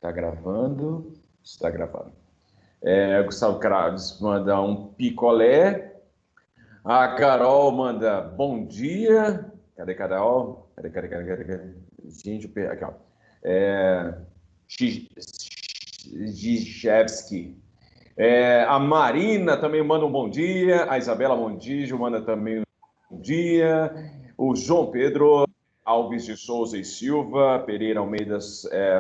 Está gravando? Está gravando. Gustavo Craves manda um picolé. A Carol manda bom dia. Cadê Carol? Cadê? Gente, aqui, ó. Gijevski. A Marina também manda um bom dia. A Isabela Mondijo manda também um bom dia. O João Pedro Alves de Souza e Silva, Pereira Almeida,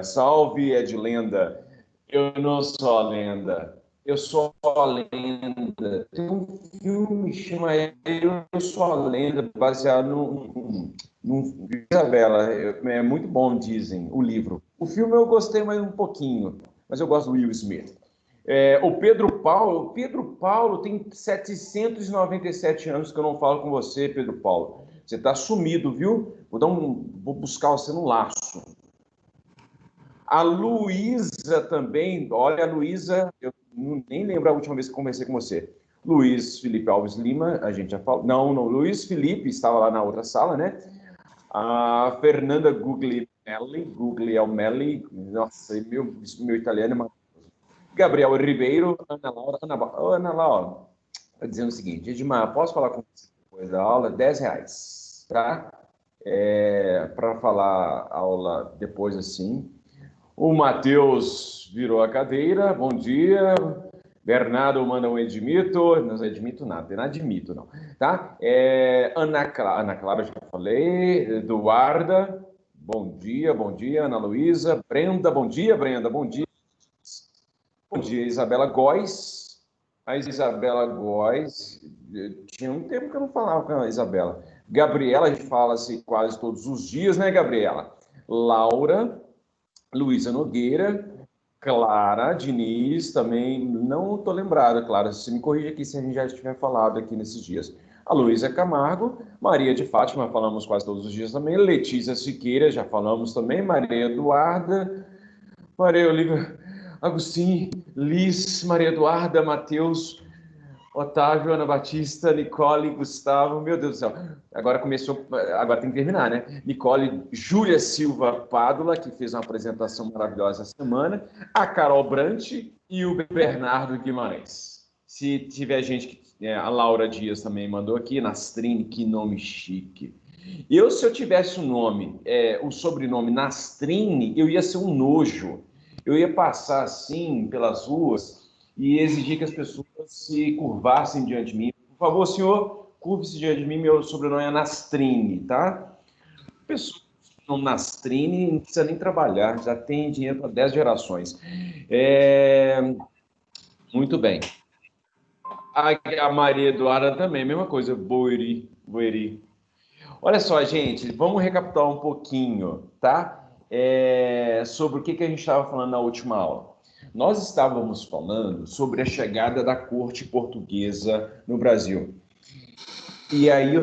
salve, Edlenda. Eu não sou a lenda, eu sou a lenda. Tem um filme que chama Eu Sou a Lenda, baseado no Isabela. É muito bom, dizem, o livro. O filme eu gostei mais um pouquinho, mas eu gosto do Will Smith. O Pedro Paulo tem 797 anos que eu não falo com você, Pedro Paulo. Você está sumido, viu? Vou buscar você no laço. A Luísa também, olha, a Luísa, eu nem lembro a última vez que conversei com você. Luiz Felipe Alves Lima, a gente já falou. Não, Luiz Felipe estava lá na outra sala, né? A Fernanda Guglielmelli, nossa, meu italiano é maravilhoso. Gabriel Ribeiro, Ana Laura, está dizendo o seguinte: Edmar, posso falar com você depois da aula? R$10, tá? Para falar aula depois assim. O Matheus virou a cadeira, bom dia. Bernardo manda um Edmito, não admito nada, não admito não, tá? Ana Clara, já falei. Eduarda, bom dia. Ana Luísa, Brenda, bom dia, bom dia. Bom dia, Isabela Góes. A Isabela Góes, tinha um tempo que eu não falava com a Isabela. Gabriela, a gente fala-se quase todos os dias, né, Gabriela? Laura, Luísa Nogueira, Clara Diniz, também não estou lembrada, Clara, você me corrija aqui se a gente já estiver falado aqui nesses dias. A Luísa Camargo, Maria de Fátima, falamos quase todos os dias também, Letícia Siqueira, já falamos também, Maria Eduarda, Maria Olivia, Agostinho, Liz, Maria Eduarda, Matheus, Otávio, Ana Batista, Nicole, Gustavo, meu Deus do céu. Agora tem que terminar, né? Nicole, Júlia Silva Pádula, que fez uma apresentação maravilhosa essa semana, a Carol Brant e o Bernardo Guimarães. Se tiver gente que... a Laura Dias também mandou aqui, Nastrini, que nome chique. Se eu tivesse um nome, o sobrenome Nastrini, eu ia ser um nojo. Eu ia passar assim pelas ruas e exigir que as pessoas se curvassem diante de mim. Por favor, senhor, curve-se diante de mim, meu sobrenome é Nastrini, tá? Pessoa com Nastrini não precisa nem trabalhar, já tem dinheiro para 10 gerações. Muito bem. A Maria Eduarda também, mesma coisa, Boeri. Olha só, gente, vamos recapitular um pouquinho, tá? Sobre o que a gente estava falando na última aula. Nós estávamos falando sobre a chegada da corte portuguesa no Brasil. E aí eu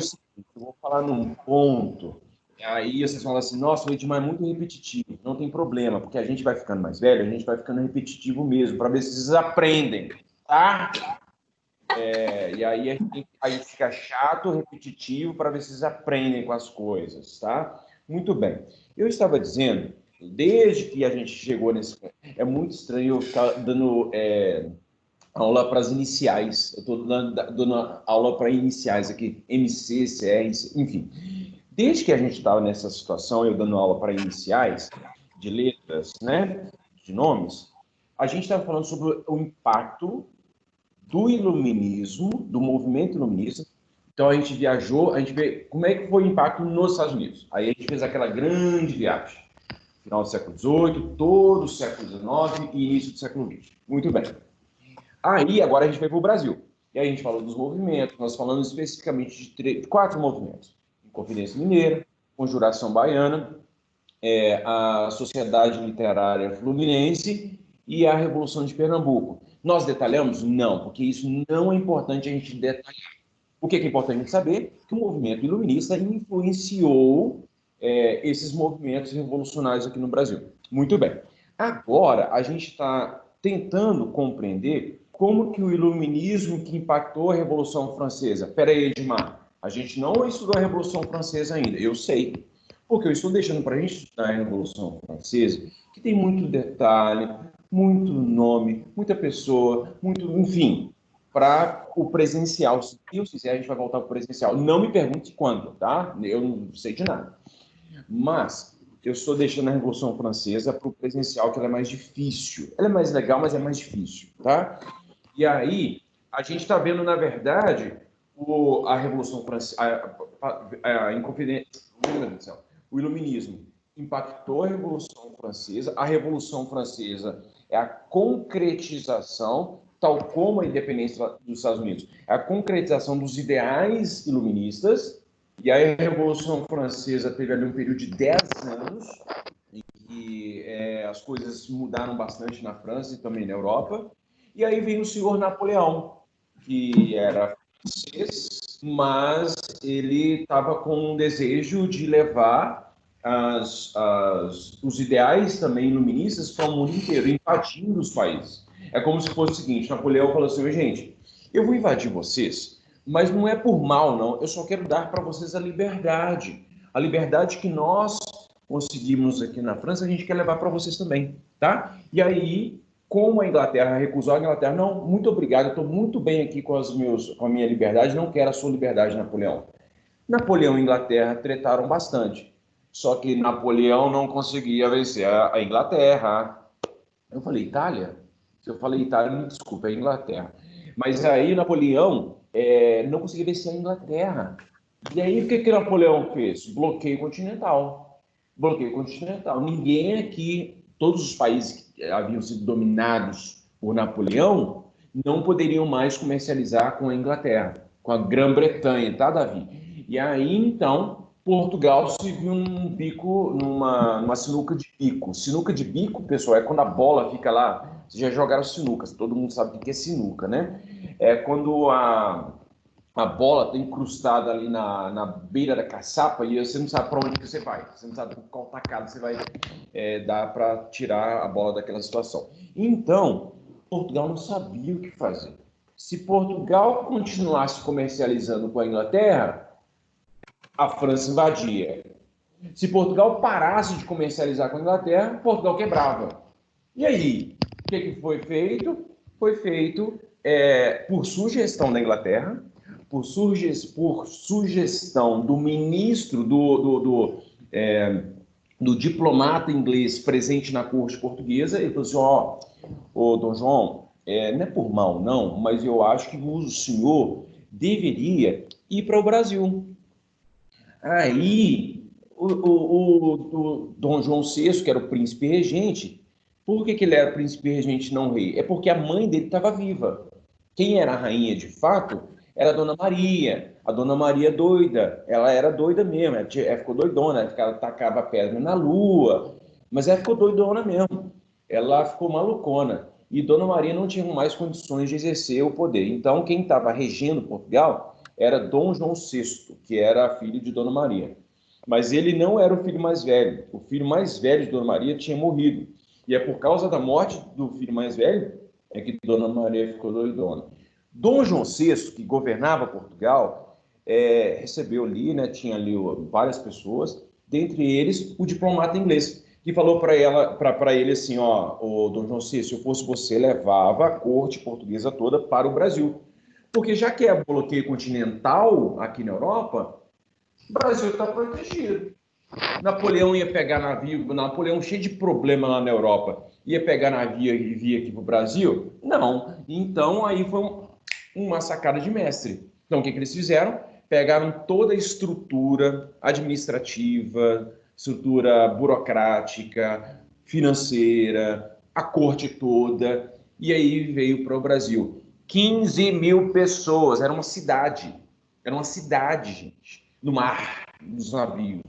vou falar num ponto, aí vocês falam assim, nossa, o Edmar é muito repetitivo. Não tem problema, porque a gente vai ficando mais velho, a gente vai ficando repetitivo mesmo, para ver se vocês aprendem, tá? E aí fica chato, repetitivo, para ver se vocês aprendem com as coisas, tá? Muito bem. Eu estava dizendo, desde que a gente chegou nesse... É muito estranho eu ficar dando aula para as iniciais. Eu estou dando aula para iniciais aqui, MC, CR, enfim. Desde que a gente estava nessa situação, eu dando aula para iniciais, de letras, né, de nomes, a gente estava falando sobre o impacto do iluminismo, do movimento iluminista. Então, a gente viajou, a gente vê como é que foi o impacto nos Estados Unidos. Aí a gente fez aquela grande viagem. Final do século XVIII, todo o século XIX e início do século XX. Muito bem. Aí, agora a gente vai para o Brasil. E aí a gente falou dos movimentos, nós falamos especificamente de 4 movimentos. Inconfidência Mineira, Conjuração Baiana, a Sociedade Literária Fluminense e a Revolução de Pernambuco. Nós detalhamos? Não, porque isso não é importante a gente detalhar. O que é importante a gente saber? Que o movimento iluminista influenciou esses movimentos revolucionários aqui no Brasil. Muito bem. Agora, a gente está tentando compreender como que o iluminismo que impactou a Revolução Francesa. Espera aí, Edmar, a gente não estudou a Revolução Francesa ainda, eu sei. Porque eu estou deixando para a gente estudar a Revolução Francesa, que tem muito detalhe, muito nome, muita pessoa, muito, enfim, para o presencial. Se Deus quiser, a gente vai voltar para o presencial. Não me pergunte quando, tá? Eu não sei de nada. Mas eu estou deixando a Revolução Francesa para o presencial, que ela é mais difícil. Ela é mais legal, mas é mais difícil, tá? E aí, a gente está vendo, na verdade, a Revolução Francesa, a Inconfidência, o Iluminismo impactou a Revolução Francesa. A Revolução Francesa é a concretização, tal como a independência dos Estados Unidos, é a concretização dos ideais iluministas. E aí a Revolução Francesa teve ali um período de 10 anos, em que as coisas mudaram bastante na França e também na Europa. E aí veio o senhor Napoleão, que era francês, mas ele estava com um desejo de levar os ideais também iluministas para o mundo inteiro, invadindo os países. É como se fosse o seguinte, Napoleão falou assim, gente, eu vou invadir vocês, mas não é por mal, não, eu só quero dar para vocês a liberdade que nós conseguimos aqui na França, a gente quer levar para vocês também, tá? E aí, como a Inglaterra recusou, a Inglaterra, não, muito obrigado, eu estou muito bem aqui com a minha liberdade, não quero a sua liberdade, Napoleão. Napoleão e Inglaterra tretaram bastante, só que Napoleão não conseguia vencer a Inglaterra. Eu falei, Itália? Se eu falei Itália, me desculpa, é Inglaterra. Mas aí Napoleão não conseguia vencer a Inglaterra. E aí o que Napoleão fez? Bloqueio continental. Bloqueio continental. Ninguém aqui, todos os países que haviam sido dominados por Napoleão, não poderiam mais comercializar com a Inglaterra, com a Grã-Bretanha, tá, Davi? E aí, então, Portugal se viu num bico, numa sinuca de bico. Sinuca de bico, pessoal, é quando a bola fica lá. Vocês já jogaram sinuca, todo mundo sabe o que é sinuca, né? É quando a bola está incrustada ali na beira da caçapa e você não sabe para onde que você vai. Você não sabe qual tacada você vai dar para tirar a bola daquela situação. Então, Portugal não sabia o que fazer. Se Portugal continuasse comercializando com a Inglaterra, a França invadia. Se Portugal parasse de comercializar com a Inglaterra, Portugal quebrava. E aí, o que foi feito? Foi feito por sugestão da Inglaterra, por sugestão do ministro, do diplomata inglês presente na corte portuguesa. Ele falou assim, ô Dom João, não é por mal não, mas eu acho que o senhor deveria ir para o Brasil. Aí, o Dom João VI, que era o príncipe regente, por que ele era príncipe regente, não rei? É porque a mãe dele estava viva. Quem era a rainha, de fato, era a Dona Maria. A Dona Maria doida. Ela era doida mesmo. Ela ficou doidona. Ela tacava pedra na lua. Mas ela ficou doidona mesmo. Ela ficou malucona. E Dona Maria não tinha mais condições de exercer o poder. Então, quem estava regendo Portugal era Dom João VI, que era filho de Dona Maria. Mas ele não era o filho mais velho. O filho mais velho de Dona Maria tinha morrido. E é por causa da morte do filho mais velho que Dona Maria ficou doidona. Dom João VI, que governava Portugal, recebeu ali, né, tinha ali várias pessoas, dentre eles o diplomata inglês, que falou para ele assim, o Dom João VI, se eu fosse você, levava a corte portuguesa toda para o Brasil. Porque já que é bloqueio continental aqui na Europa, o Brasil está protegido. Napoleão ia pegar navio, Napoleão cheio de problema lá na Europa, ia pegar navio e vir aqui para o Brasil? Não. Então aí foi uma sacada de mestre. Então o que eles fizeram? Pegaram toda a estrutura administrativa, estrutura burocrática, financeira, a corte toda, e aí veio para o Brasil. 15 mil pessoas, era uma cidade, gente, no mar, nos navios.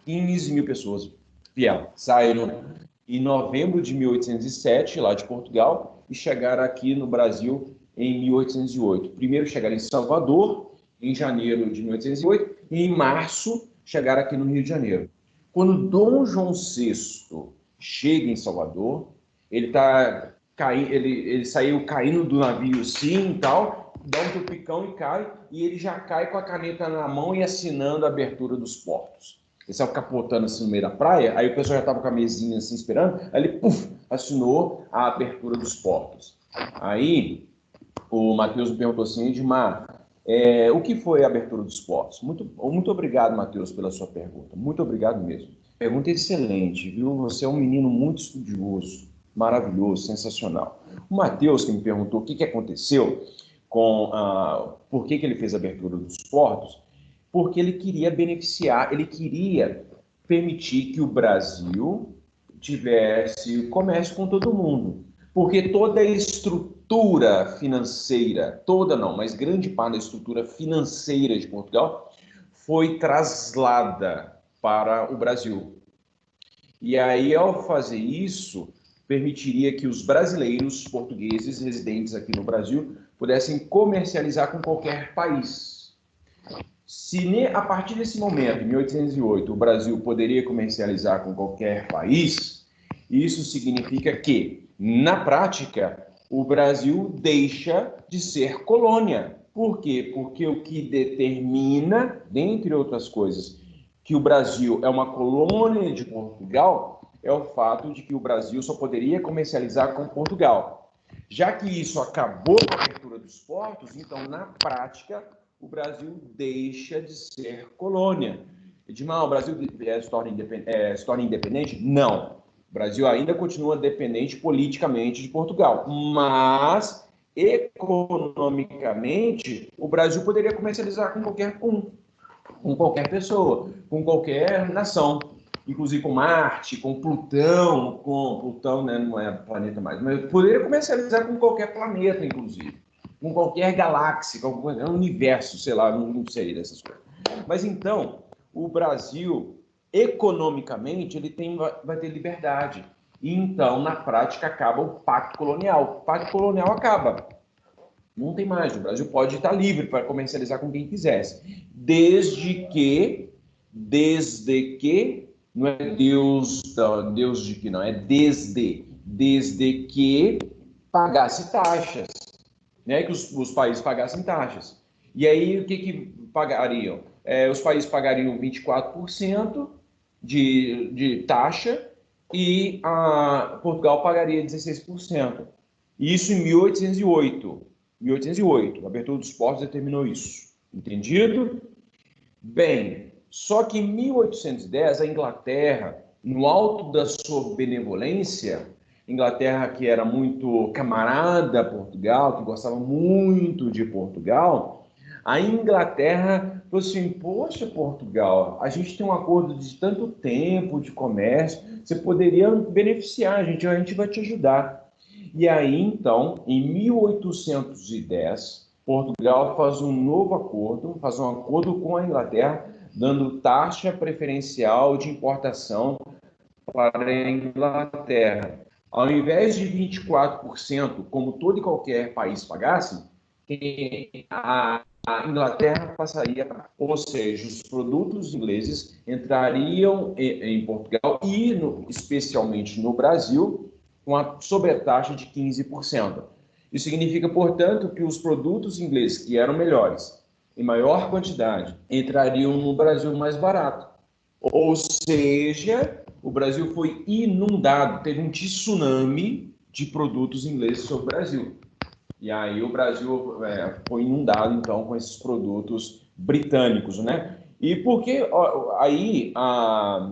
15 mil pessoas, fiel, saíram em novembro de 1807, lá de Portugal, e chegaram aqui no Brasil em 1808. Primeiro chegaram em Salvador, em janeiro de 1808, e em março chegaram aqui no Rio de Janeiro. Quando Dom João VI chega em Salvador, ele saiu caindo do navio sim e tal, dá um tupicão e cai, e ele já cai com a caneta na mão e assinando a abertura dos portos. Ele saiu capotando assim no meio da praia, aí o pessoal já estava com a mesinha assim esperando, aí ele, puf, assinou a abertura dos portos. Aí o Matheus me perguntou assim, Edmar, o que foi a abertura dos portos? Muito obrigado, Matheus, pela sua pergunta. Muito obrigado mesmo. Pergunta excelente, viu? Você é um menino muito estudioso, maravilhoso, sensacional. O Matheus, que me perguntou o que aconteceu por que ele fez a abertura dos portos, porque ele queria beneficiar, ele queria permitir que o Brasil tivesse comércio com todo mundo. Porque toda a estrutura financeira, toda não, mas grande parte da estrutura financeira de Portugal foi traslada para o Brasil. E aí, ao fazer isso, permitiria que os brasileiros, portugueses, residentes aqui no Brasil, pudessem comercializar com qualquer país. Se a partir desse momento, em 1808, o Brasil poderia comercializar com qualquer país, isso significa que, na prática, o Brasil deixa de ser colônia. Por quê? Porque o que determina, dentre outras coisas, que o Brasil é uma colônia de Portugal é o fato de que o Brasil só poderia comercializar com Portugal. Já que isso acabou com a abertura dos portos, então, na prática, o Brasil deixa de ser colônia. Edmar, o Brasil se torna independente? Não. O Brasil ainda continua dependente politicamente de Portugal, mas economicamente o Brasil poderia comercializar com qualquer pessoa, com qualquer nação, inclusive com Marte, com Plutão, né, não é planeta mais, mas poderia comercializar com qualquer planeta, inclusive, com qualquer galáxia, com qualquer universo, sei lá, não sei dessas coisas. Mas então, o Brasil economicamente ele vai ter liberdade. E então, na prática, acaba o pacto colonial. O pacto colonial acaba. Não tem mais. O Brasil pode estar livre para comercializar com quem quisesse. Desde que, não é Deus de que não, é desde que pagasse taxas, né? Que os países pagassem taxas. E aí, o que pagariam? Os países pagariam 24% de taxa e Portugal pagaria 16%. Isso em 1808. 1808, a abertura dos portos determinou isso. Entendido? Bem, só que em 1810, a Inglaterra, no alto da sua benevolência, Inglaterra que era muito camarada a Portugal, que gostava muito de Portugal, a Inglaterra falou assim, poxa, Portugal, a gente tem um acordo de tanto tempo de comércio, você poderia beneficiar, a gente vai te ajudar. E aí, então, em 1810, Portugal faz um novo acordo, faz um acordo com a Inglaterra, dando taxa preferencial de importação para a Inglaterra. Ao invés de 24%, como todo e qualquer país pagasse, a Inglaterra passaria, ou seja, os produtos ingleses entrariam em Portugal e, especialmente no Brasil, com a sobretaxa de 15%. Isso significa, portanto, que os produtos ingleses que eram melhores, em maior quantidade, entrariam no Brasil mais barato. Ou seja, o Brasil foi inundado, teve um tsunami de produtos ingleses sobre o Brasil. E aí o Brasil foi inundado, então, com esses produtos britânicos, né? E porque aí a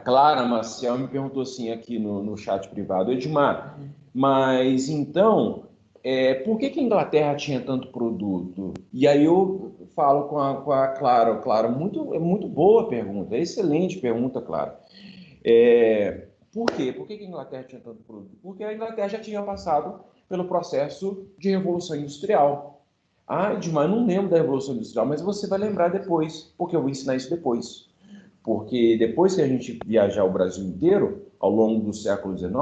Clara Maciel me perguntou assim aqui no chat privado, Edmar, mas então, por que a Inglaterra tinha tanto produto? E aí eu falo com a Clara, muito boa pergunta, excelente pergunta, Clara. Por quê? Por que a Inglaterra tinha tanto produto? Porque a Inglaterra já tinha passado pelo processo de Revolução Industrial. Edmar, não lembro da Revolução Industrial, mas você vai lembrar depois, porque eu vou ensinar isso depois. Porque depois que a gente viajar o Brasil inteiro, ao longo do século XIX,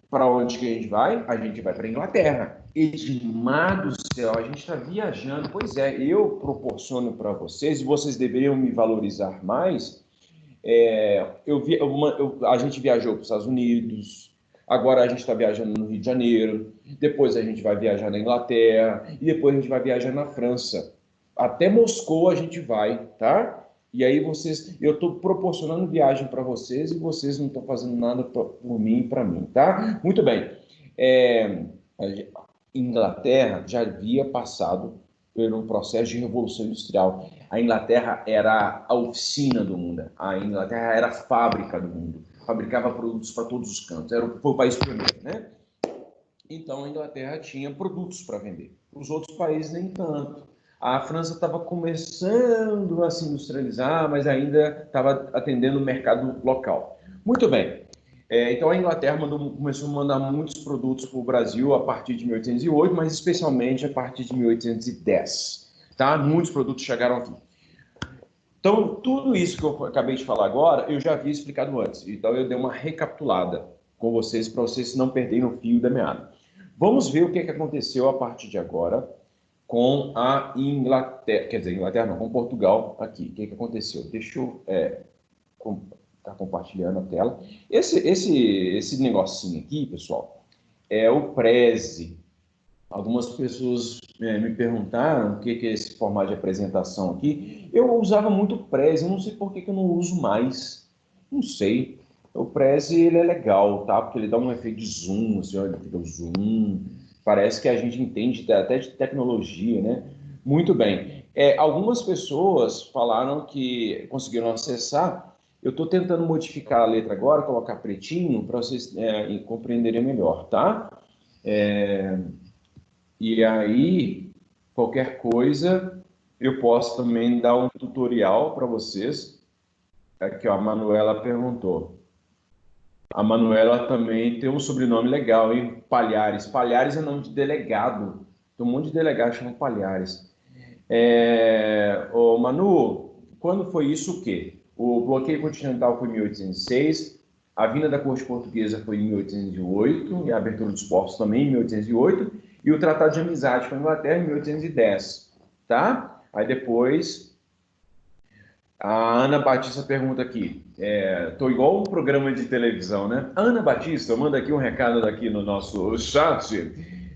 para onde que a gente vai? A gente vai para a Inglaterra. Edmar do céu, a gente está viajando. Pois é, eu proporciono para vocês, e vocês deveriam me valorizar mais. A gente viajou para os Estados Unidos, Agora a gente está viajando no Rio de Janeiro, depois a gente vai viajar na Inglaterra, e depois a gente vai viajar na França. Até Moscou a gente vai, tá? E aí eu estou proporcionando viagem para vocês e vocês não estão fazendo nada por mim e para mim, tá? Muito bem. A Inglaterra já havia passado por um processo de revolução industrial. A Inglaterra era a oficina do mundo. A Inglaterra era a fábrica do mundo. Fabricava produtos para todos os cantos. Foi o país pioneiro, né? Então a Inglaterra tinha produtos para vender. Os outros países nem tanto. A França estava começando a se industrializar, mas ainda estava atendendo o mercado local. Muito bem. Então a Inglaterra começou a mandar muitos produtos para o Brasil a partir de 1808, mas especialmente a partir de 1810. Tá? Muitos produtos chegaram aqui. Então, tudo isso que eu acabei de falar agora, eu já havia explicado antes. Então, eu dei uma recapitulada com vocês, para vocês não perderem o fio da meada. Vamos ver o que aconteceu a partir de agora com a Inglaterra, quer dizer, Inglaterra não, com Portugal aqui. O que aconteceu? Deixa eu estar compartilhando a tela. Esse negocinho aqui, pessoal, é o Prezi. Algumas pessoas me perguntaram o que é esse formato de apresentação aqui. Eu usava muito o Prezi, eu não sei por que eu não uso mais. Não sei. O Prezi, ele é legal, tá? Porque ele dá um efeito de zoom, assim, olha, o zoom. Parece que a gente entende até de tecnologia, né? Muito bem. Algumas pessoas falaram que conseguiram acessar. Eu estou tentando modificar a letra agora, colocar pretinho, para vocês compreenderem melhor, tá? E aí, qualquer coisa, eu posso também dar um tutorial para vocês. Aqui, ó, a Manuela perguntou. A Manuela também tem um sobrenome legal, hein? Palhares. Palhares é nome de delegado. Tem um monte de delegado que chama Palhares. Ô, Manu, quando foi isso o quê? O bloqueio continental foi em 1806, a vinda da corte portuguesa foi em 1808, e a abertura dos portos também em 1808, e o Tratado de Amizade com a Inglaterra em 1810, tá? Aí depois, a Ana Batista pergunta aqui, tô igual um programa de televisão, né? Ana Batista, manda aqui um recado daqui no nosso chat.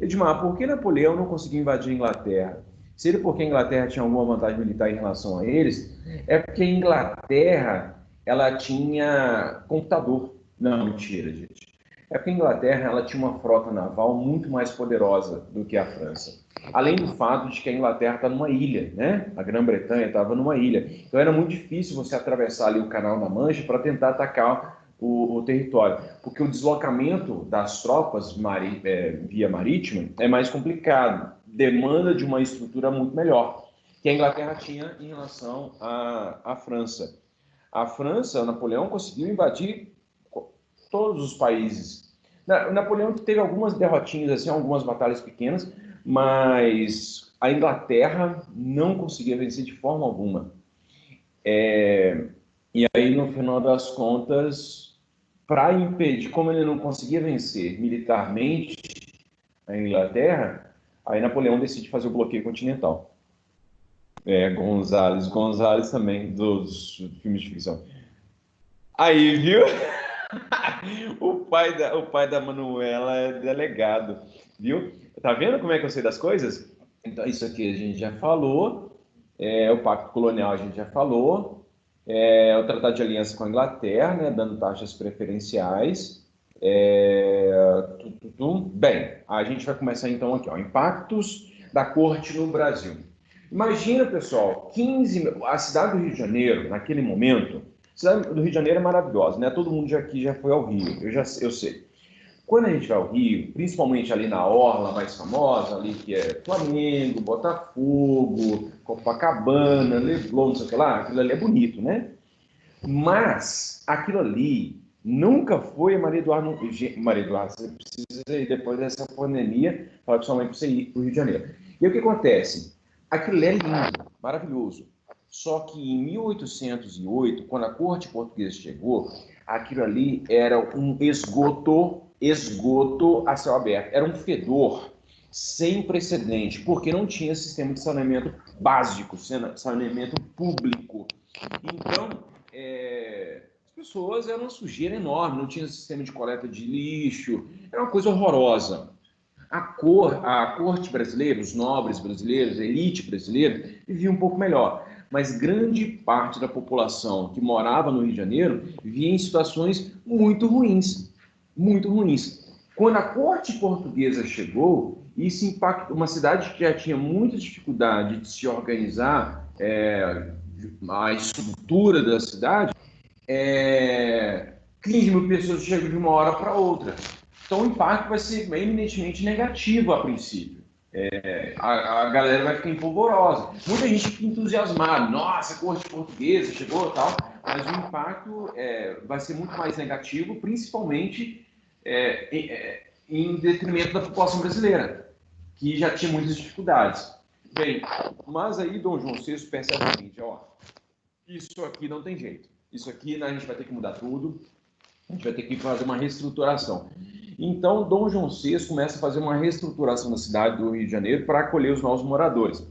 Edmar, por que Napoleão não conseguiu invadir a Inglaterra? Seria porque a Inglaterra tinha alguma vantagem militar em relação a eles? É porque a Inglaterra, ela tinha computador. Não, mentira, gente. É porque a Inglaterra, ela tinha uma frota naval muito mais poderosa do que a França. Além do fato de que a Inglaterra está numa ilha, né? A Grã-Bretanha estava numa ilha. Então era muito difícil você atravessar ali o Canal da Mancha para tentar atacar o território, porque o deslocamento das tropas via marítima é mais complicado, demanda de uma estrutura muito melhor que a Inglaterra tinha em relação à França. A França, Napoleão conseguiu invadir todos os países. Napoleão teve algumas derrotinhas, assim, algumas batalhas pequenas, mas a Inglaterra não conseguia vencer de forma alguma. E aí, no final das contas, para impedir, como ele não conseguia vencer militarmente a Inglaterra, aí Napoleão decide fazer o bloqueio continental. Gonzales também, dos filmes de ficção. Aí, viu? O pai da Manuela é delegado, viu? Tá vendo como é que eu sei das coisas? Então, isso aqui a gente já falou, o Pacto Colonial a gente já falou, o Tratado de Aliança com a Inglaterra, né, dando taxas preferenciais. Bem, a gente vai começar então aqui, ó, impactos da corte no Brasil. Imagina, pessoal, a cidade do Rio de Janeiro, naquele momento, a cidade do Rio de Janeiro é maravilhosa, né? Todo mundo aqui já foi ao Rio, eu sei. Quando a gente vai ao Rio, principalmente ali na orla mais famosa, ali que é Flamengo, Botafogo, Copacabana, Leblon, não sei o que lá, aquilo ali é bonito, né? Mas aquilo ali nunca foi a Maria Eduarda. Maria Eduarda, você precisa ir depois dessa pandemia, falar principalmente para você ir para o Rio de Janeiro. E o que acontece? Aquilo é lindo, maravilhoso. Só que em 1808, quando a corte portuguesa chegou, aquilo ali era um esgoto a céu aberto. Era um fedor sem precedente, porque não tinha sistema de saneamento básico, saneamento público. Então, as pessoas eram uma sujeira enorme, não tinha sistema de coleta de lixo, era uma coisa horrorosa. A corte brasileira, os nobres brasileiros, a elite brasileira, vivia um pouco melhor. Mas grande parte da população que morava no Rio de Janeiro vivia em situações muito ruins, muito ruins. Quando a corte portuguesa chegou, isso impactou uma cidade que já tinha muita dificuldade de se organizar, a estrutura da cidade, 15 mil pessoas chegam de uma hora para outra. Então o impacto vai ser eminentemente negativo a princípio. A galera vai ficar empolvorosa. Muita gente fica entusiasmada. Nossa, a corte portuguesa chegou e tal. Mas o impacto vai ser muito mais negativo, principalmente em detrimento da população brasileira, que já tinha muitas dificuldades. Bem, mas aí Dom João VI percebe o seguinte, ó, isso aqui não tem jeito. Isso aqui a gente vai ter que mudar tudo, a gente vai ter que fazer uma reestruturação. Então, Dom João VI começa a fazer uma reestruturação na cidade do Rio de Janeiro para acolher os novos moradores.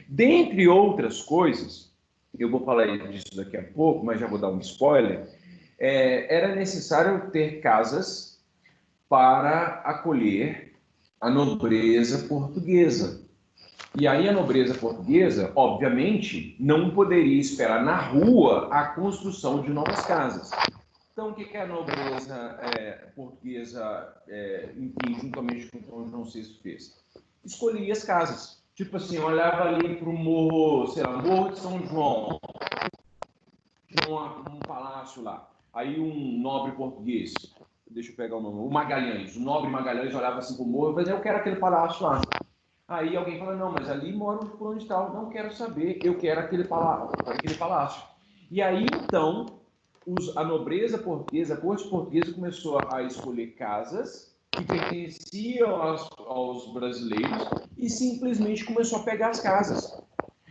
Dentre outras coisas, eu vou falar disso daqui a pouco, mas já vou dar um spoiler, era necessário ter casas para acolher a nobreza portuguesa. E aí a nobreza portuguesa, obviamente, não poderia esperar na rua a construção de novas casas. Então, o que a nobreza portuguesa, enfim, juntamente com o Dom João VI fez? Escolhia as casas. Tipo assim, olhava ali para o morro, sei lá, Morro de São João, tinha um palácio lá. Aí um nobre português, deixa eu pegar o nome, o Magalhães, o nobre Magalhães olhava assim para o morro e dizia, eu quero aquele palácio lá. Aí alguém fala, não, mas ali mora um fulano de tal, não quero saber, eu quero aquele palácio. E aí, então, a nobreza portuguesa, a corte portuguesa começou a escolher casas que pertenciam aos brasileiros e simplesmente começou a pegar as casas.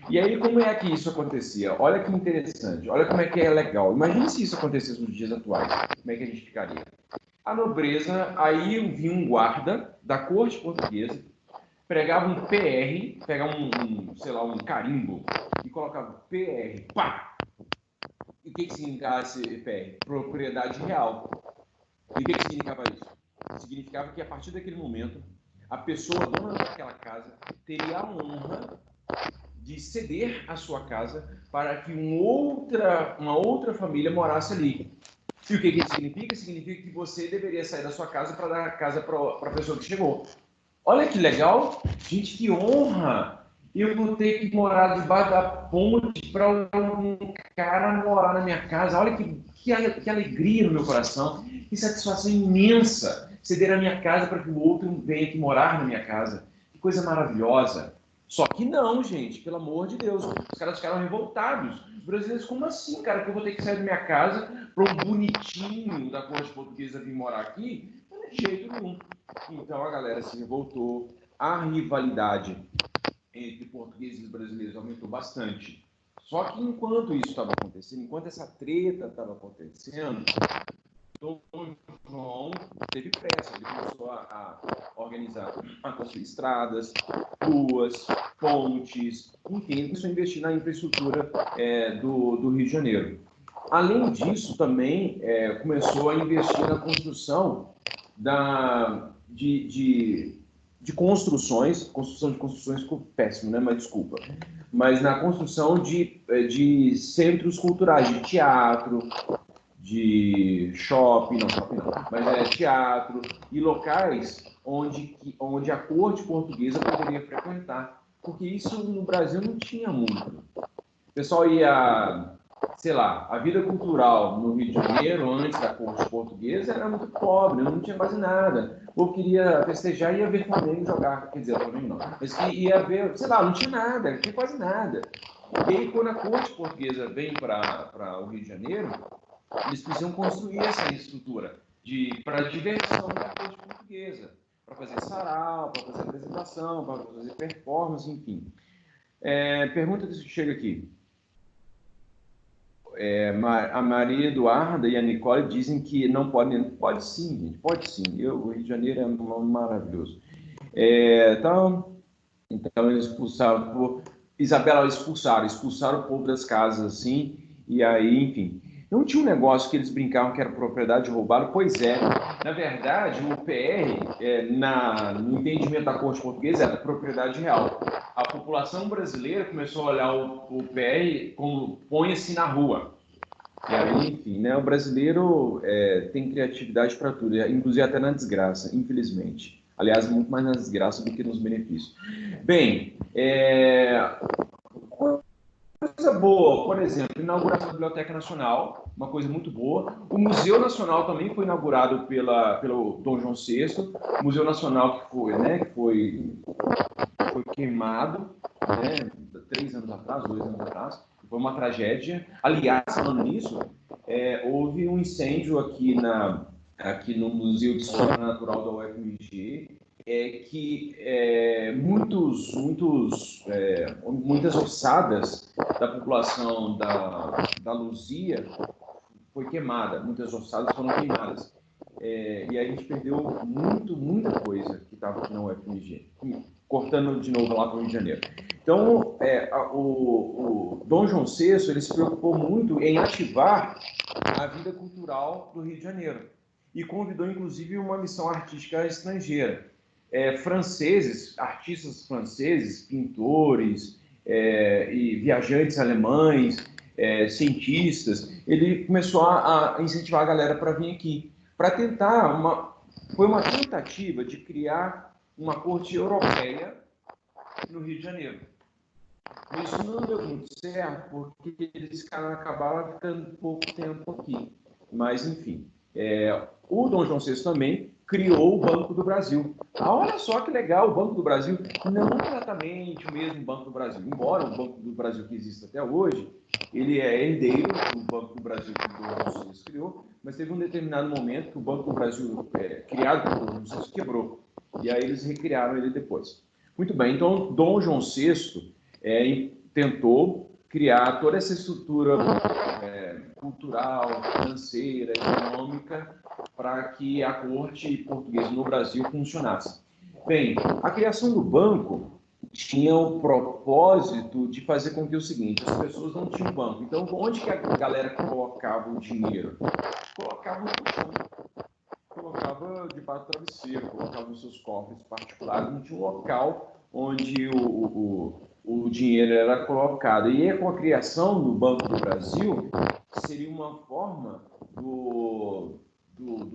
E aí, como é que isso acontecia? Olha que interessante, olha como é que é legal. Imagine se isso acontecesse nos dias atuais, como é que a gente ficaria? A nobreza, aí vinha um guarda da corte portuguesa, pregava um PR, pegava sei lá, um carimbo e colocava PR, pá! E o que significava esse PR? Propriedade real. E o que significava isso? Significava que a partir daquele momento, a pessoa dona daquela casa teria a honra de ceder a sua casa para que uma outra família morasse ali. E o que isso significa? Significa que você deveria sair da sua casa para dar a casa para a pessoa que chegou. Olha que legal, gente, que honra! Eu vou ter que morar debaixo da ponte para um cara morar na minha casa. Olha que alegria no meu coração, que satisfação imensa ceder a minha casa para que o outro venha aqui morar na minha casa. Que coisa maravilhosa. Só que não, gente, pelo amor de Deus, os caras ficaram revoltados. Os brasileiros, como assim, cara, que eu vou ter que sair da minha casa para um bonitinho da corte portuguesa vir morar aqui? Não de jeito nenhum. Então a galera se revoltou, a rivalidade entre portugueses e brasileiros aumentou bastante. Só que enquanto isso estava acontecendo, enquanto essa treta estava acontecendo, Dom João teve pressa, ele começou a organizar, a construir estradas, ruas, pontes, enfim, ele começou a investir na infraestrutura do Rio de Janeiro. Além disso, também começou a investir na construção de construções, ficou péssimo, né? Mas desculpa. Mas na construção de centros culturais, de teatro, de shopping não, mas teatro e locais onde a corte portuguesa poderia frequentar, porque isso no Brasil não tinha muito. O pessoal ia, sei lá, a vida cultural no Rio de Janeiro, antes da corte portuguesa, era muito pobre, não tinha quase nada. Ou queria festejar e ia ver Flamengo jogar, quer dizer, Flamengo não, mas que ia ver, sei lá, não tinha nada, não tinha quase nada. E aí, quando a corte portuguesa vem para o Rio de Janeiro, eles precisam construir essa estrutura para diversão da corte portuguesa, para fazer sarau, para fazer apresentação, para fazer performance, enfim. Pergunta que chega aqui. A Maria Eduarda e a Nicole dizem que não podem. Pode sim, gente, pode sim. O Rio de Janeiro é maravilhoso. Então eles expulsaram. Isabela, expulsaram o povo das casas, assim, e aí, enfim. Não tinha um negócio que eles brincavam que era propriedade roubada? Pois é. Na verdade, o PR, no entendimento da corte portuguesa, era propriedade real. A população brasileira começou a olhar o PR como põe-se na rua. E aí, enfim, né, o brasileiro tem criatividade para tudo, inclusive até na desgraça, infelizmente. Aliás, muito mais na desgraça do que nos benefícios. Bem, coisa boa, por exemplo, inauguração da Biblioteca Nacional, uma coisa muito boa. O Museu Nacional também foi inaugurado pelo Dom João VI. O Museu Nacional que foi queimado, né, 3 anos atrás, 2 anos atrás. Foi uma tragédia. Aliás, falando nisso, houve um incêndio aqui no Museu de História Natural da UFMG, que muitas ossadas da população da Luzia foi queimada, muitas ossadas foram queimadas. E aí a gente perdeu muita coisa que estava aqui na UFMG, cortando de novo lá para o Rio de Janeiro. Então, o Dom João VI ele se preocupou muito em ativar a vida cultural do Rio de Janeiro e convidou, inclusive, uma missão artística estrangeira. Artistas franceses, pintores e viajantes alemães, cientistas, ele começou a incentivar a galera para vir aqui, para tentar foi uma tentativa de criar uma corte europeia no Rio de Janeiro. Isso não deu muito certo, porque eles acabaram ficando pouco tempo aqui. Mas, enfim, o Dom João VI também criou o Banco do Brasil. Olha só que legal, o Banco do Brasil, não exatamente o mesmo Banco do Brasil, embora o Banco do Brasil que existe até hoje, ele é herdeiro do Banco do Brasil que o Dom João VI criou, mas teve um determinado momento que o Banco do Brasil, criado pelo Dom João VI, quebrou. E aí eles recriaram ele depois. Muito bem, então Dom João VI tentou criar toda essa estrutura cultural, financeira, econômica, para que a corte portuguesa no Brasil funcionasse. Bem, a criação do banco tinha o propósito de fazer com que o seguinte, as pessoas não tinham banco. Então, onde que a galera colocava o dinheiro? Colocava no chão, colocava debaixo do travesseiro, colocava nos seus cofres particulares, não tinha um local onde o dinheiro era colocado. E com a criação do Banco do Brasil, seria uma forma do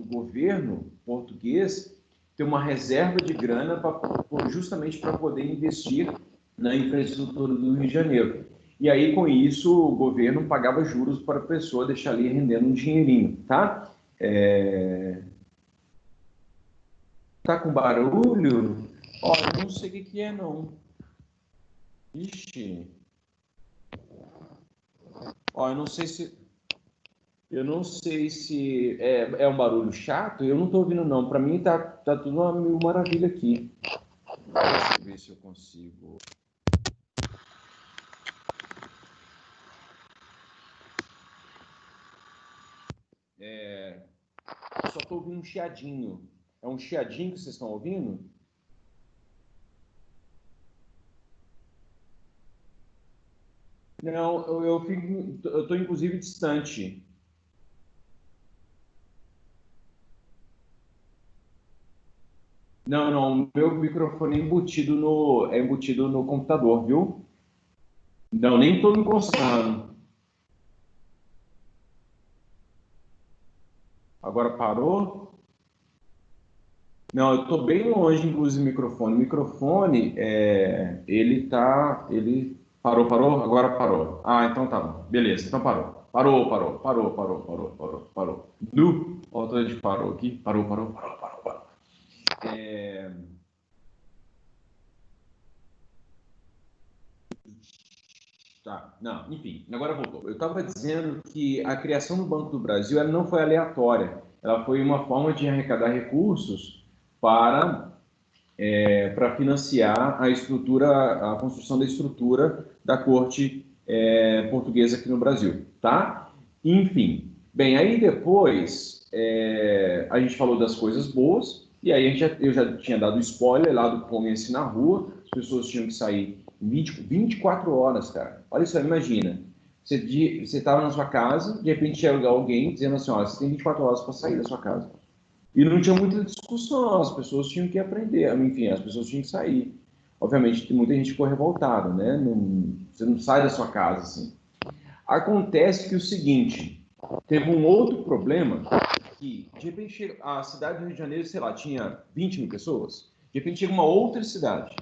governo português ter uma reserva de grana justamente para poder investir na infraestrutura do Rio de Janeiro. E aí, com isso, o governo pagava juros para a pessoa deixar ali rendendo um dinheirinho, tá? Tá com barulho? Olha, não sei o que é, não. Ixi. Ó, eu não sei se é um barulho chato. Eu não estou ouvindo, não. Para mim tá tudo uma mil maravilha aqui. Deixa eu ver se eu consigo. Eu só estou ouvindo um chiadinho. É um chiadinho que vocês estão ouvindo? Não, eu estou inclusive distante. Não, meu microfone é embutido no computador, viu? Não, nem estou me encostando. Agora parou? Não, eu estou bem longe, inclusive, do microfone. O microfone, ele parou, agora parou. Ah, então tá bom. Beleza, então parou. Parou. Nu, outra de parou aqui. Parou. Tá, não, enfim, agora voltou. Eu estava dizendo que a criação do Banco do Brasil ela não foi aleatória. Ela foi uma forma de arrecadar recursos para financiar a construção da estrutura da corte portuguesa aqui no Brasil, tá? Enfim, bem, aí depois a gente falou das coisas boas, e aí eu já tinha dado spoiler lá do Põe-se na Rua, as pessoas tinham que sair 24 horas, cara. Olha só, imagina. Você estava na sua casa, de repente chega alguém dizendo assim, ó, você tem 24 horas para sair da sua casa. E não tinha muita discussão, as pessoas tinham que aprender, enfim, as pessoas tinham que sair. Obviamente, muita gente ficou revoltada, né? Você não sai da sua casa, assim. Acontece que o seguinte, teve um outro problema que, de repente, a cidade do Rio de Janeiro, sei lá, tinha 20 mil pessoas. De repente, chega uma outra cidade.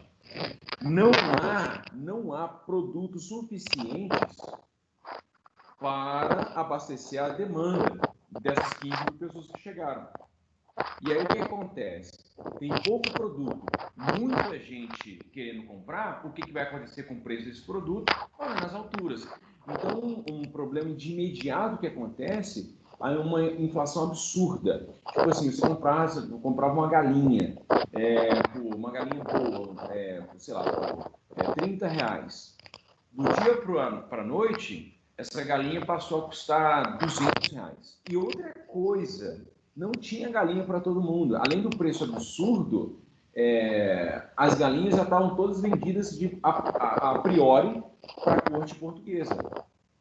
Não há produtos suficientes para abastecer a demanda dessas 15 mil pessoas que chegaram. E aí o que acontece? Tem pouco produto, muita gente querendo comprar, o que vai acontecer com o preço desse produto? Vai nas alturas. Então, um problema de imediato que acontece é uma inflação absurda. Tipo assim, você comprava uma galinha, uma galinha boa, sei lá, por R$ 30. Do dia para a noite, essa galinha passou a custar R$ 200. E outra coisa, não tinha galinha para todo mundo. Além do preço absurdo, as galinhas já estavam todas vendidas a priori para a corte portuguesa.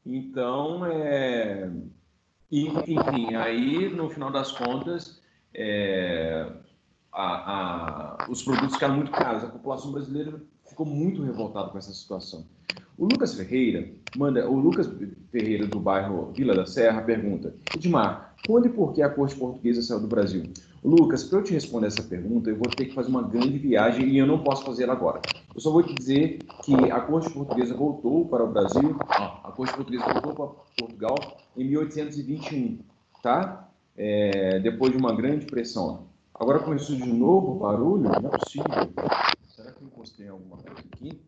Então, enfim, aí no final das contas, os produtos ficaram muito caros. A população brasileira ficou muito revoltada com essa situação. O Lucas Ferreira do bairro Vila da Serra pergunta: Edmar, quando e por que a corte portuguesa saiu do Brasil? Lucas, para eu te responder essa pergunta, eu vou ter que fazer uma grande viagem e eu não posso fazer agora. Eu só vou te dizer que a corte portuguesa voltou para o Brasil, a corte portuguesa voltou para Portugal em 1821, tá? Depois de uma grande pressão. Agora começou de novo o barulho? Não é possível. Será que eu encostei alguma coisa aqui?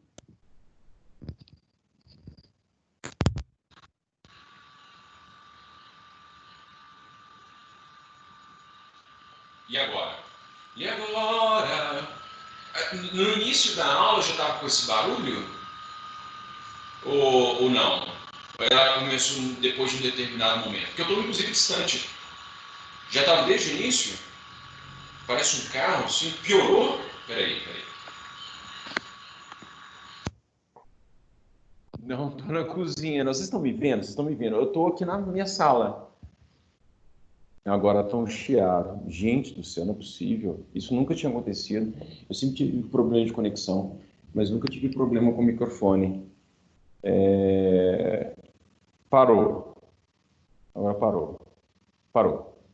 E agora? E agora? No início da aula já estava com esse barulho? Ou não? Ou ela começou depois de um determinado momento? Porque eu estou inclusive distante. Já estava desde o início? Parece um carro, assim. Piorou? Peraí. Não, estou na cozinha. Vocês estão me vendo? Vocês estão me vendo? Eu estou aqui na minha sala. Agora estão chiaram. Gente do céu, não é possível. Isso nunca tinha acontecido. Eu sempre tive problema de conexão, mas nunca tive problema com o microfone. Parou. Agora parou.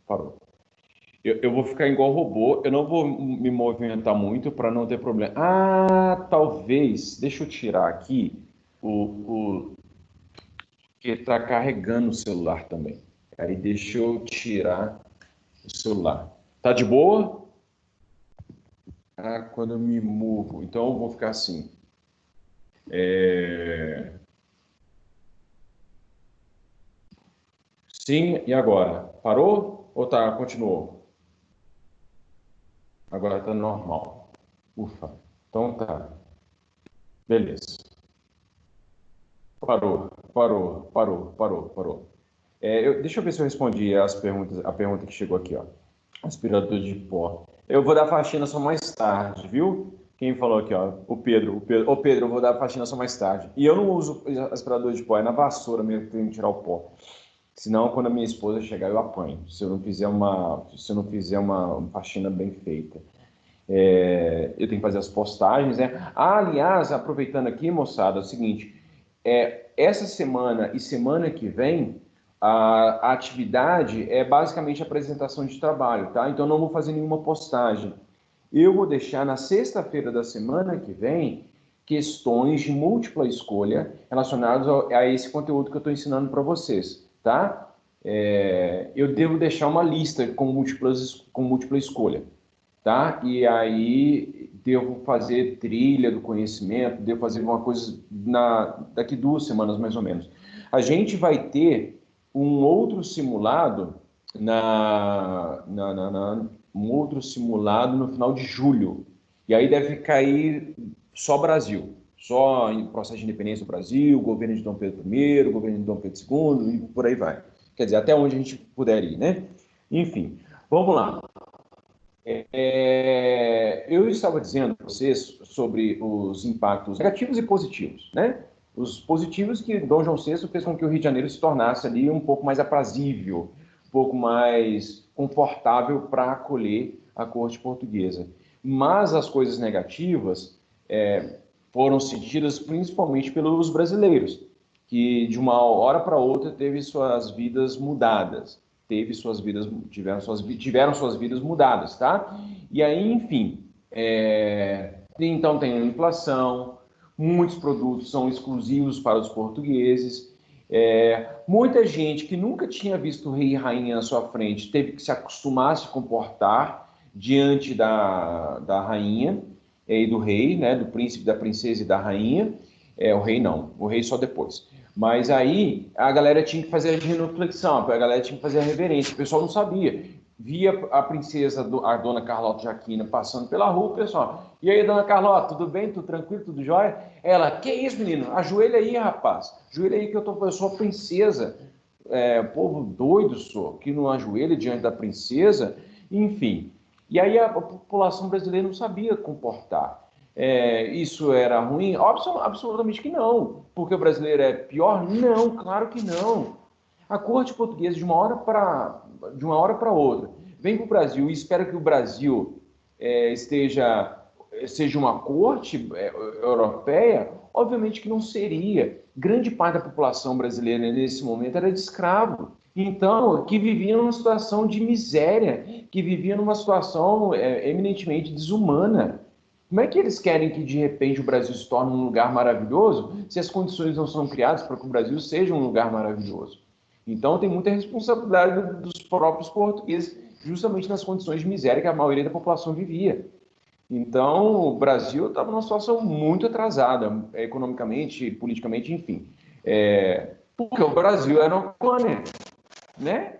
Parou. Eu vou ficar igual robô. Eu não vou me movimentar muito para não ter problema. Ah, talvez. Deixa eu tirar aqui o que está carregando o celular também. Aí deixa eu tirar o celular. Tá de boa? Ah, quando eu me movo. Então eu vou ficar assim. Sim, e agora? Parou? Ou continuou? Agora tá normal. Ufa. Então tá. Beleza. Parou. Deixa eu ver se eu respondi a pergunta que chegou aqui, ó. Aspirador de pó. Eu vou dar faxina só mais tarde, viu? Quem falou aqui, ó? O Pedro. Ô, Pedro, eu vou dar faxina só mais tarde. E eu não uso aspirador de pó, é na vassoura mesmo que eu tenho que tirar o pó. Senão, quando a minha esposa chegar, eu apanho. Se eu não fizer uma faxina bem feita. Eu tenho que fazer as postagens, né? Aliás, aproveitando aqui, moçada, é o seguinte: essa semana e semana que vem, a atividade é basicamente apresentação de trabalho, tá? Então, não vou fazer nenhuma postagem. Eu vou deixar na sexta-feira da semana que vem questões de múltipla escolha relacionadas a esse conteúdo que eu estou ensinando para vocês, tá? Eu devo deixar uma lista com múltipla escolha, tá? E aí devo fazer trilha do conhecimento, devo fazer uma coisa daqui 2 semanas mais ou menos. A gente vai ter um outro simulado um outro simulado no final de julho. E aí deve cair só Brasil, só em processo de independência do Brasil, governo de Dom Pedro I, governo de Dom Pedro II e por aí vai. Quer dizer, até onde a gente puder ir, né? Enfim, vamos lá. Eu estava dizendo para vocês sobre os impactos negativos e positivos, né? Os positivos que Dom João VI fez com que o Rio de Janeiro se tornasse ali um pouco mais aprazível, um pouco mais confortável para acolher a corte portuguesa. Mas as coisas negativas foram sentidas principalmente pelos brasileiros, que de uma hora para outra teve suas vidas mudadas, tiveram suas vidas mudadas, tá? E aí, enfim, então tem a inflação, muitos produtos são exclusivos para os portugueses, muita gente que nunca tinha visto o rei e rainha na sua frente teve que se acostumar a se comportar diante da rainha e do rei, né, do príncipe, da princesa e da rainha. O rei não, o rei só depois. Mas aí a galera tinha que fazer a genuflexão, a galera tinha que fazer a reverência, o pessoal não sabia. Via a princesa, a dona Carlota Joaquina, passando pela rua, o pessoal, e aí, dona Carlota, tudo bem? Tudo tranquilo? Tudo jóia? Ela, que isso, menino? Ajoelha aí, rapaz. Ajoelha aí que eu sou a princesa. Povo doido, só, que não ajoelha diante da princesa. Enfim. E aí a população brasileira não sabia comportar. Isso era ruim? Absolutamente que não. Porque o brasileiro é pior? Não, claro que não. A corte portuguesa, de uma hora para outra, vem para o Brasil e espera que o Brasil seja uma corte europeia, obviamente que não seria. Grande parte da população brasileira nesse momento era de escravo. Então, que vivia numa situação de miséria, que vivia numa situação eminentemente desumana. Como é que eles querem que, de repente, o Brasil se torne um lugar maravilhoso se as condições não são criadas para que o Brasil seja um lugar maravilhoso? Então, tem muita responsabilidade dos próprios portugueses, justamente nas condições de miséria que a maioria da população vivia. Então, o Brasil estava numa situação muito atrasada, economicamente, politicamente, enfim. Porque o Brasil era uma colônia, né?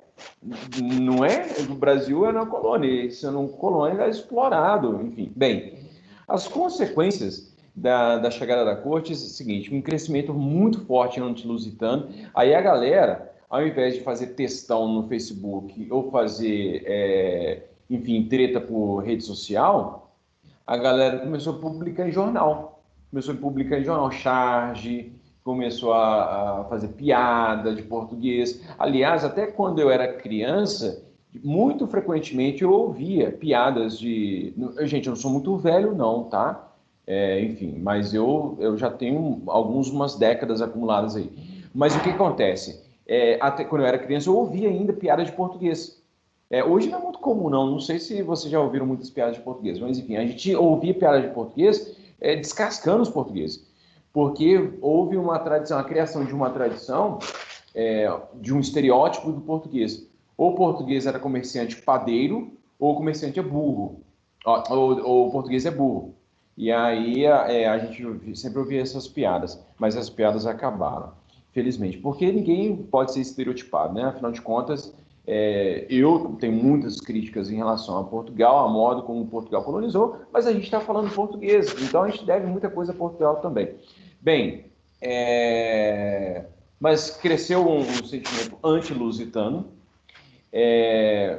Não é? O Brasil era uma colônia, e sendo uma colônia era explorado, enfim. Bem, as consequências da chegada da corte é o seguinte: um crescimento muito forte anti-lusitano. Aí a galera, ao invés de fazer textão no Facebook ou fazer, enfim, treta por rede social, a galera começou a publicar em jornal. Começou a publicar em jornal charge, começou a fazer piada de português. Aliás, até quando eu era criança, muito frequentemente eu ouvia piadas de... Gente, eu não sou muito velho não, tá? Enfim, mas eu já tenho umas décadas acumuladas aí. Mas o que acontece? Até quando eu era criança eu ouvia ainda piada de português. Hoje não é muito comum, não sei se vocês já ouviram muitas piadas de português, mas enfim, a gente ouvia piadas de português descascando os portugueses, porque houve uma tradição, a criação de uma tradição, de um estereótipo do português. Ou o português era comerciante padeiro, ou o comerciante é burro, ou o português é burro. E aí a gente sempre ouvia essas piadas, mas as piadas acabaram, felizmente, porque ninguém pode ser estereotipado, né? Afinal de contas, eu tenho muitas críticas em relação a Portugal, a modo como Portugal colonizou, mas a gente está falando português, então a gente deve muita coisa a Portugal também. Bem, mas cresceu um sentimento anti-lusitano.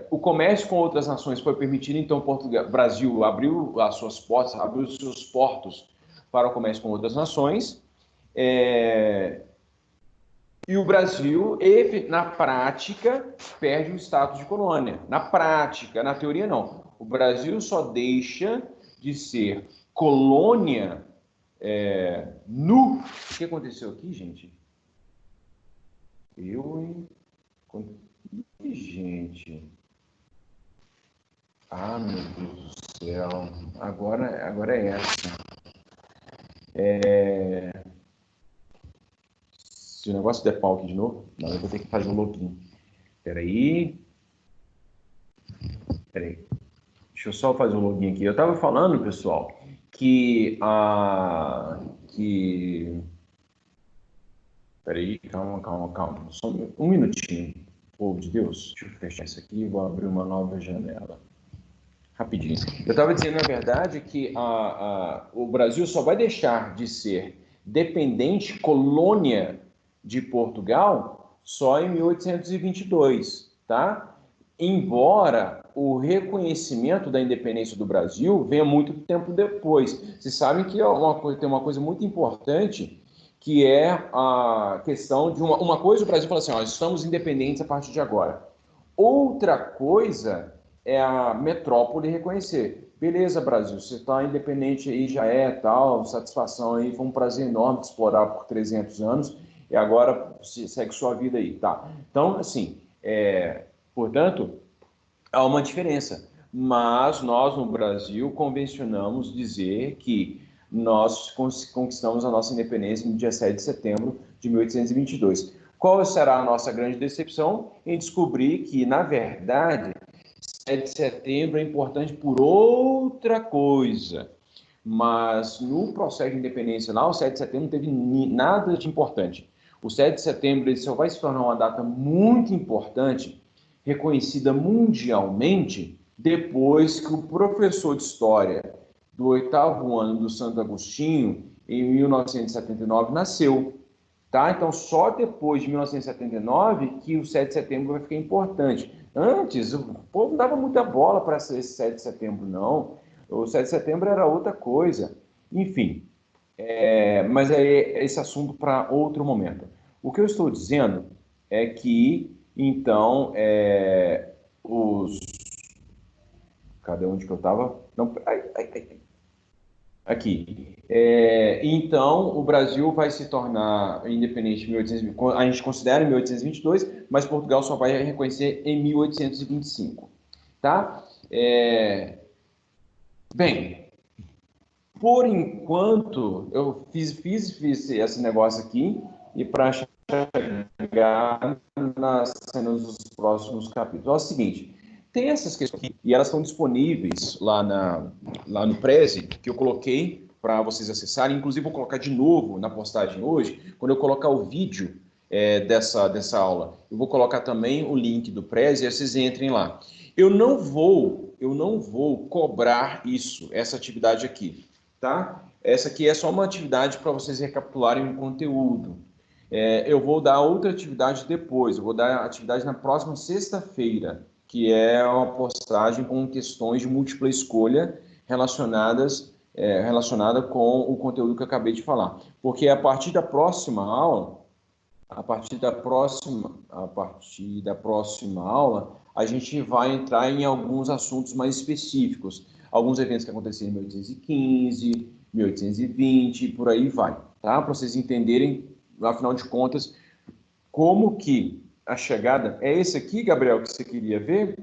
O comércio com outras nações foi permitido, então o Brasil abriu as suas portas, abriu os seus portos para o comércio com outras nações. E o Brasil, na prática, perde o status de colônia. Na prática, na teoria, não. O Brasil só deixa de ser colônia no... O que aconteceu aqui, gente? Gente... Ah, meu Deus do céu. Agora é essa. Se o negócio der pau aqui de novo, eu vou ter que fazer um login. Peraí. Deixa eu só fazer um login aqui. Eu estava falando, pessoal, que... Peraí, calma. Só um minutinho. Povo de Deus. Deixa eu fechar isso aqui e vou abrir uma nova janela. Rapidinho. Eu estava dizendo, na verdade, que o Brasil só vai deixar de ser dependente, colônia de Portugal, só em 1822, tá? Embora o reconhecimento da independência do Brasil venha muito tempo depois. Vocês sabem que tem uma coisa muito importante, que é a questão de uma coisa, o Brasil fala assim, ó, estamos independentes a partir de agora. Outra coisa é a metrópole reconhecer. Beleza, Brasil, você está independente aí, já é, tal, satisfação aí, foi um prazer enorme te explorar por 300 anos, e agora segue sua vida aí, tá? Então, assim, portanto, há uma diferença. Mas nós, no Brasil, convencionamos dizer que nós conquistamos a nossa independência no dia 7 de setembro de 1822. Qual será a nossa grande decepção? Em descobrir que, na verdade, 7 de setembro é importante por outra coisa. Mas no processo de independência lá, o 7 de setembro não teve nada de importante. O 7 de setembro ele só vai se tornar uma data muito importante, reconhecida mundialmente, depois que o professor de História do 8º ano do Santo Agostinho, em 1979, nasceu. Tá? Então, só depois de 1979 que o 7 de setembro vai ficar importante. Antes, o povo não dava muita bola para esse 7 de setembro, não. O 7 de setembro era outra coisa. Enfim, mas é esse assunto para outro momento. O que eu estou dizendo é que, então, os... Cadê onde que eu estava? Não, aqui. Então, o Brasil vai se tornar independente em 1820, a gente considera em 1822, mas Portugal só vai reconhecer em 1825. Tá? Bem, por enquanto, eu fiz esse negócio aqui, e para chegar nas cenas dos próximos capítulos. É o seguinte, tem essas questões aqui, e elas estão disponíveis lá no Prezi, que eu coloquei para vocês acessarem. Inclusive, vou colocar de novo na postagem hoje, quando eu colocar o vídeo dessa aula. Eu vou colocar também o link do Prezi, e vocês entrem lá. Eu não vou cobrar essa atividade aqui, tá? Essa aqui é só uma atividade para vocês recapitularem o conteúdo. Eu vou dar outra atividade depois, eu vou dar a atividade na próxima sexta-feira, que é uma postagem com questões de múltipla escolha relacionada com o conteúdo que eu acabei de falar. Porque a partir da próxima aula, a gente vai entrar em alguns assuntos mais específicos, alguns eventos que aconteceram em 1815, 1820, por aí vai, tá? Para vocês entenderem, afinal de contas, como que a chegada... É esse aqui, Gabriel, que você queria ver?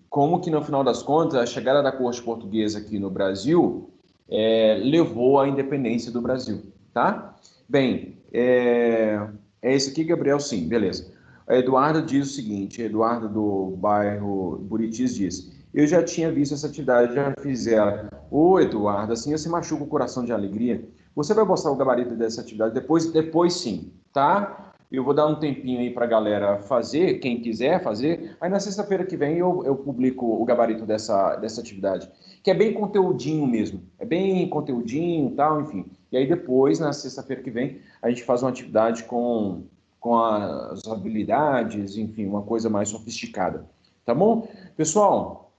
Como que, no final das contas, a chegada da corte portuguesa aqui no Brasil levou à independência do Brasil, tá? Bem, é esse aqui, Gabriel, sim, beleza. A Eduardo diz o seguinte, Eduardo do bairro Buritis diz, eu já tinha visto essa atividade, já fiz ela. Ô, Eduardo, assim você machuca o coração de alegria. Você vai mostrar o gabarito dessa atividade depois sim, tá? Eu vou dar um tempinho aí para a galera fazer, quem quiser fazer. Aí na sexta-feira que vem eu publico o gabarito dessa atividade, que é bem conteúdinho mesmo. É bem conteúdinho e tal, enfim. E aí depois, na sexta-feira que vem, a gente faz uma atividade com as habilidades, enfim, uma coisa mais sofisticada. Tá bom? Pessoal,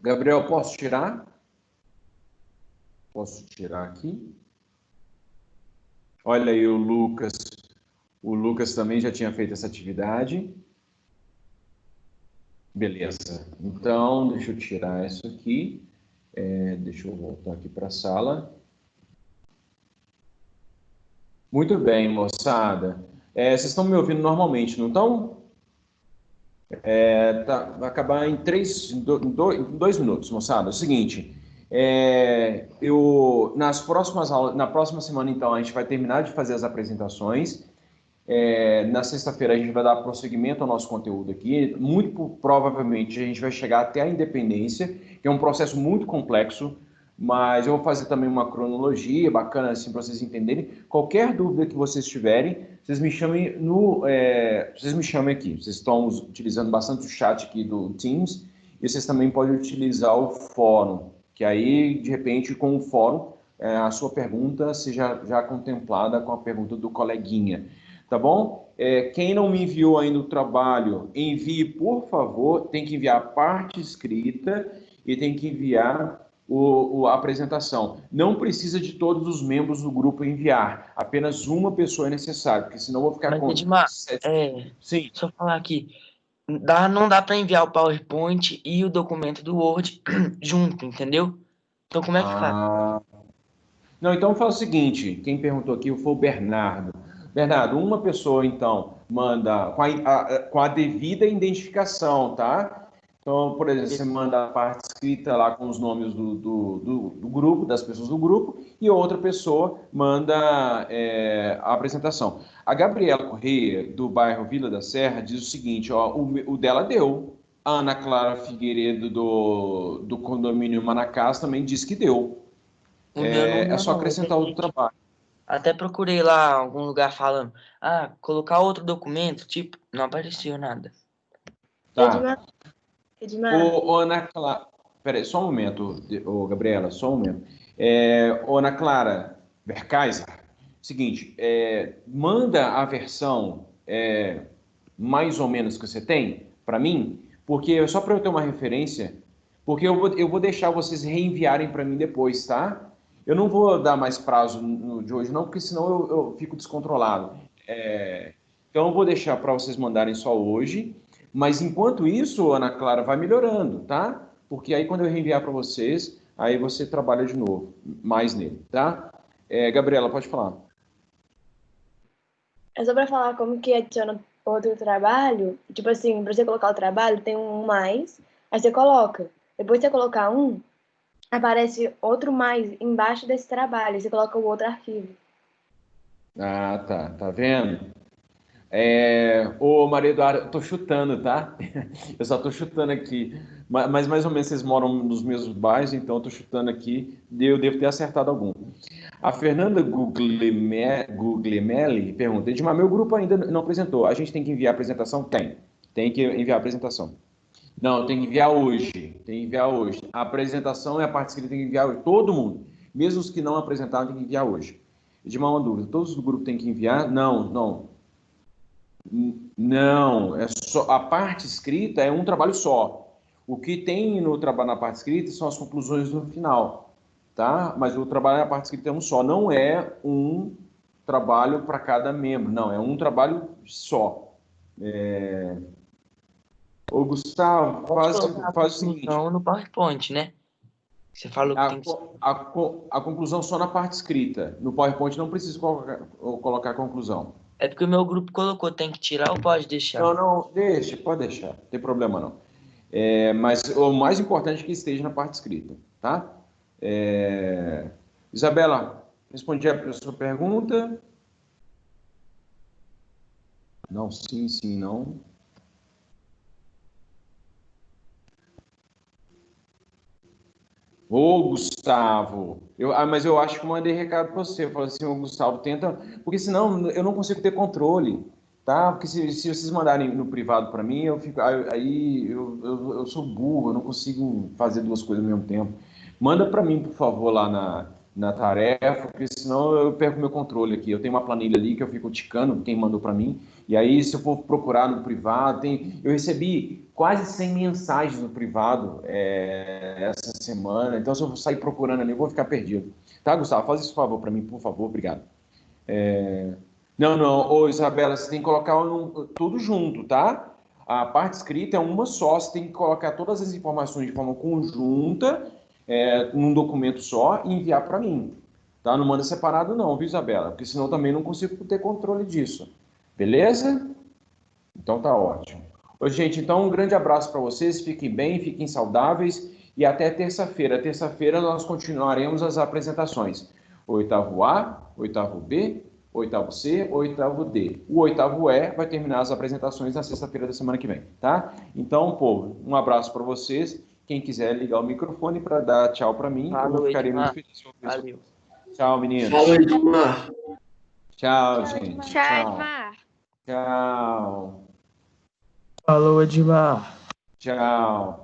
Gabriel, posso tirar? Posso tirar aqui? Olha aí o Lucas. O Lucas também já tinha feito essa atividade. Beleza. Então, deixa eu tirar isso aqui. Deixa eu voltar aqui para a sala. Muito bem, moçada. Vocês estão me ouvindo normalmente, não estão? Vai acabar em 2 minutos, moçada. É o seguinte, nas próximas aulas, na próxima semana, então, a gente vai terminar de fazer as apresentações. Na sexta-feira a gente vai dar prosseguimento ao nosso conteúdo aqui. Muito provavelmente a gente vai chegar até a independência, que é um processo muito complexo, mas eu vou fazer também uma cronologia bacana assim para vocês entenderem. Qualquer dúvida que vocês tiverem, vocês me chamem aqui. Vocês estão utilizando bastante o chat aqui do Teams e vocês também podem utilizar o fórum, que aí de repente com o fórum a sua pergunta seja já contemplada com a pergunta do coleguinha. Tá bom? Quem não me enviou ainda o trabalho, envie, por favor. Tem que enviar a parte escrita e tem que enviar a apresentação. Não precisa de todos os membros do grupo enviar. Apenas uma pessoa é necessário, porque senão eu vou ficar Mas, com Edmar, 7. Sim. deixa eu falar aqui. Não dá para enviar o PowerPoint e o documento do Word junto, entendeu? Então, como é que faz? Ah, não, então faz o seguinte, quem perguntou aqui foi o Bernardo. Bernardo, uma pessoa, então, manda com a devida identificação, tá? Então, por exemplo, você manda a parte escrita lá com os nomes do grupo, das pessoas do grupo, e outra pessoa manda a apresentação. A Gabriela Corrêa, do bairro Vila da Serra, diz o seguinte, ó, o dela deu. A Ana Clara Figueiredo, do condomínio Manacás, também diz que deu. O meu não É deu, só não. acrescentar o do trabalho. Até procurei lá algum lugar falando, colocar outro documento, tipo, não apareceu nada. Tá. Edmar, Edmar, Ô, Ana Clara. Peraí, só um momento, Gabriela, só um momento. Ô, Ana Clara Verkaiser, seguinte, manda a versão mais ou menos que você tem para mim, porque só para eu ter uma referência, porque eu vou deixar vocês reenviarem para mim depois, tá? Eu não vou dar mais prazo de hoje, não, porque senão eu fico descontrolado. Então eu vou deixar para vocês mandarem só hoje, mas enquanto isso, Ana Clara, vai melhorando, tá? Porque aí quando eu reenviar para vocês, aí você trabalha de novo, mais nele, tá? Gabriela, pode falar. é só pra falar como que adiciona outro trabalho. Tipo assim, pra você colocar o trabalho, tem um mais, aí você coloca. Depois de você colocar um, aparece outro mais embaixo desse trabalho, aí você coloca o outro arquivo. Ah, tá. Tá vendo? Ô, Maria Eduarda, eu tô chutando, tá? Eu só tô chutando aqui. Mas mais ou menos vocês moram nos mesmos bairros, então eu tô chutando aqui. Eu devo ter acertado algum. A Fernanda Guglielmelli pergunta: Edmar, meu grupo ainda não apresentou. A gente tem que enviar a apresentação? Tem. Tem que enviar a apresentação. Não, tem que enviar hoje. Tem que enviar hoje. A apresentação e a parte escrita tem que enviar hoje. Todo mundo. Mesmo os que não apresentaram, tem que enviar hoje. Edmar, uma dúvida: todos do grupo têm que enviar? Não, não. Não, é só a parte escrita é um trabalho só. O que tem no trabalho na parte escrita são as conclusões no final, tá? Mas o trabalho na parte escrita é um só, não é um trabalho para cada membro, não, é um trabalho só. Ô, Gustavo, Pode colocar a faz o seguinte, conclusão no PowerPoint, né? Você falou que a, tem que... a conclusão só na parte escrita. No PowerPoint não precisa colocar a conclusão. É porque o meu grupo colocou, tem que tirar ou pode deixar? Não, não, deixa, pode deixar, não tem problema não. Mas o mais importante é que esteja na parte escrita, tá? Isabela, respondi a sua pergunta? Não, sim, sim, não. Ô, Gustavo, mas eu acho que eu mandei recado para você. Eu falei assim, ô, Gustavo, tenta, porque senão eu não consigo ter controle, tá? Porque se vocês mandarem no privado para mim, eu fico, aí eu sou burro, eu não consigo fazer duas coisas ao mesmo tempo. Manda para mim, por favor, lá na tarefa, porque senão eu perco meu controle aqui. Eu tenho uma planilha ali que eu fico ticando quem mandou para mim, e aí se eu for procurar no privado, eu recebi quase 100 mensagens no privado essa semana, então se eu sair procurando ali, eu vou ficar perdido. Tá, Gustavo? Faz esse favor para mim, por favor, obrigado. Não, não, ô Isabela, você tem que colocar tudo junto, tá? A parte escrita é uma só, você tem que colocar todas as informações de forma conjunta, num documento só e enviar para mim. Tá? Não manda separado não, viu, Isabela? Porque senão também não consigo ter controle disso. Beleza? Então tá ótimo. Ô, gente, então um grande abraço para vocês, fiquem bem, fiquem saudáveis e até terça-feira. Terça-feira nós continuaremos as apresentações. Oitavo A, oitavo B, oitavo C, oitavo D. O oitavo E vai terminar as apresentações na sexta-feira da semana que vem, tá? Então, povo, um abraço para vocês. Quem quiser ligar o microfone para dar tchau para mim, eu Falou, ficarei muito Edmar. feliz. Valeu. Tchau, meninos. Fala, Edmar. Tchau, gente. Tchau, Tchau. Edmar. Tchau. Falou, Edmar. Tchau.